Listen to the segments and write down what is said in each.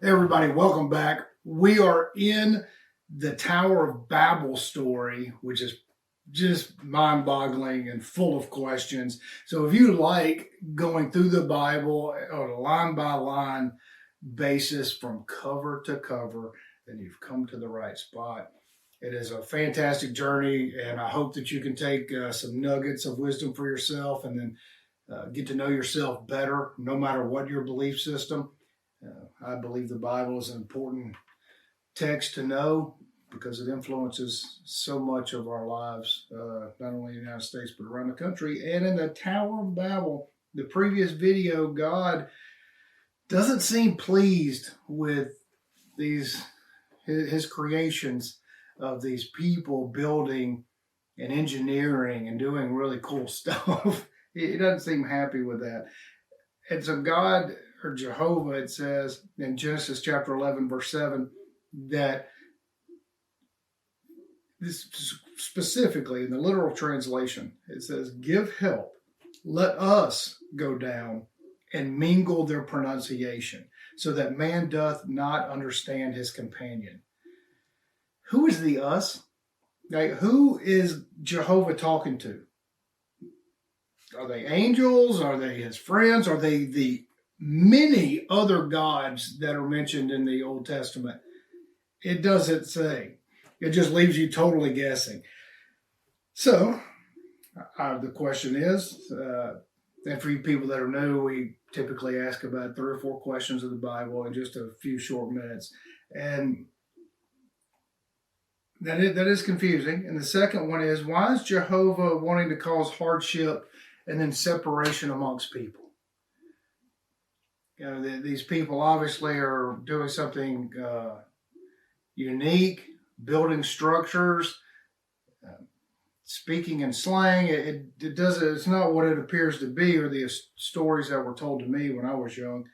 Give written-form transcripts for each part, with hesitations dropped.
Hey everybody, welcome back. We are in the Tower of Babel story, which is just mind-boggling and full of questions. So if you like going through the Bible on a line-by-line basis from cover to cover, then you've come to the right spot. It is a fantastic journey, and I hope that you can take some nuggets of wisdom for yourself and then get to know yourself better, no matter what your belief system. I believe the Bible is an important text to know because it influences so much of our lives, not only in the United States, but around the country. And in the Tower of Babel, the previous video, God doesn't seem pleased with his creations of these people building and engineering and doing really cool stuff. He doesn't seem happy with that. And so God, or Jehovah, it says in Genesis chapter 11, verse 7, that this specifically in the literal translation, it says, give help, let us go down and mingle their pronunciation, so that man doth not understand his companion. Who is the us? Like, who is Jehovah talking to? Are they angels? Are they his friends? Are they the many other gods that are mentioned in the Old Testament? It doesn't say. It just leaves you totally guessing. So the question is, and for you people that are new, we typically ask about 3 or 4 questions of the Bible in just a few short minutes. And that is confusing. And the second one is, why is Jehovah wanting to cause hardship and then separation amongst people? You know, these people obviously are doing something unique, building structures, speaking in slang. It doesn't. It's not what it appears to be, or the stories that were told to me when I was young.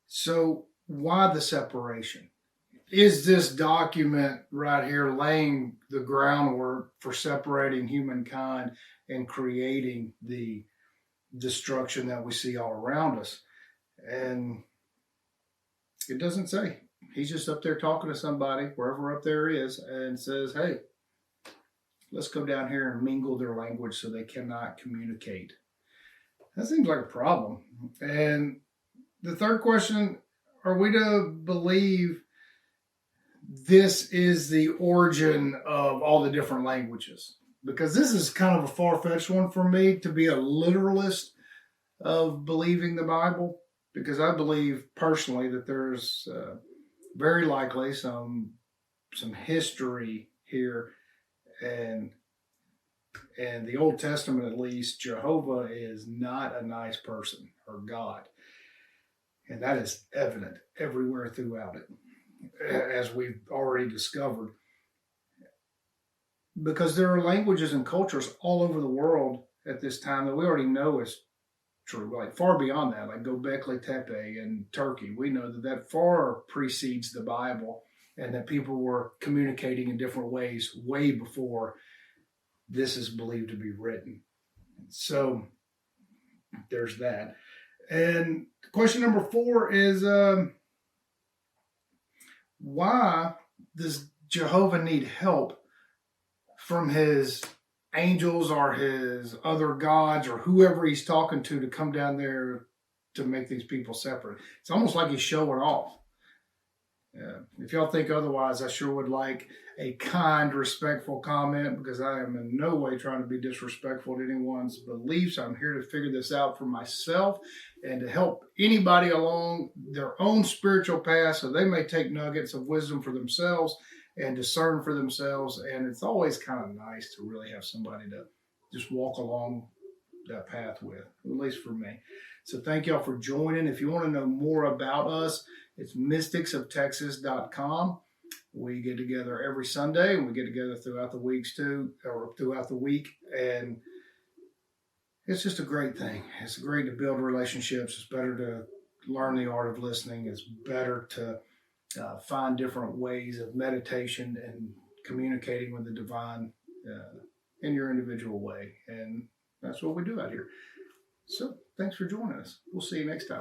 So why the separation? Is this document right here laying the groundwork for separating humankind and creating the destruction that we see all around us? And it doesn't say. He's just up there talking to somebody, wherever up there is, and says, hey, let's go down here and mingle their language so they cannot communicate. That seems like a problem. And the third question, are we to believe this is the origin of all the different languages? Because this is kind of a far-fetched one for me to be a literalist of believing the Bible, because I believe personally that there's very likely some history here, and the Old Testament, at least, Jehovah is not a nice person, or God, and that is evident everywhere throughout it, as we've already discovered, because there are languages and cultures all over the world at this time that we already know is true, like far beyond that, like Göbekli Tepe in Turkey. We know that far precedes the Bible, and that people were communicating in different ways way before this is believed to be written. So there's that. And question number 4 is, why does Jehovah need help from his angels or his other gods or whoever he's talking to come down there to make these people separate? It's almost like he's showing off. If y'all think otherwise, I sure would like a kind, respectful comment, because I am in no way trying to be disrespectful to anyone's beliefs. I'm here to figure this out for myself and to help anybody along their own spiritual path, so they may take nuggets of wisdom for themselves and discern for themselves. And it's always kind of nice to really have somebody to just walk along that path with, at least for me. So thank y'all for joining. If you want to know more about us, it's mysticsoftexas.com. We get together every Sunday, and we get together throughout the weeks too, or throughout the week. And it's just a great thing. It's great to build relationships. It's better to learn the art of listening. It's better to find different ways of meditation and communicating with the divine in your individual way. And that's what we do out here. So thanks for joining us. We'll see you next time.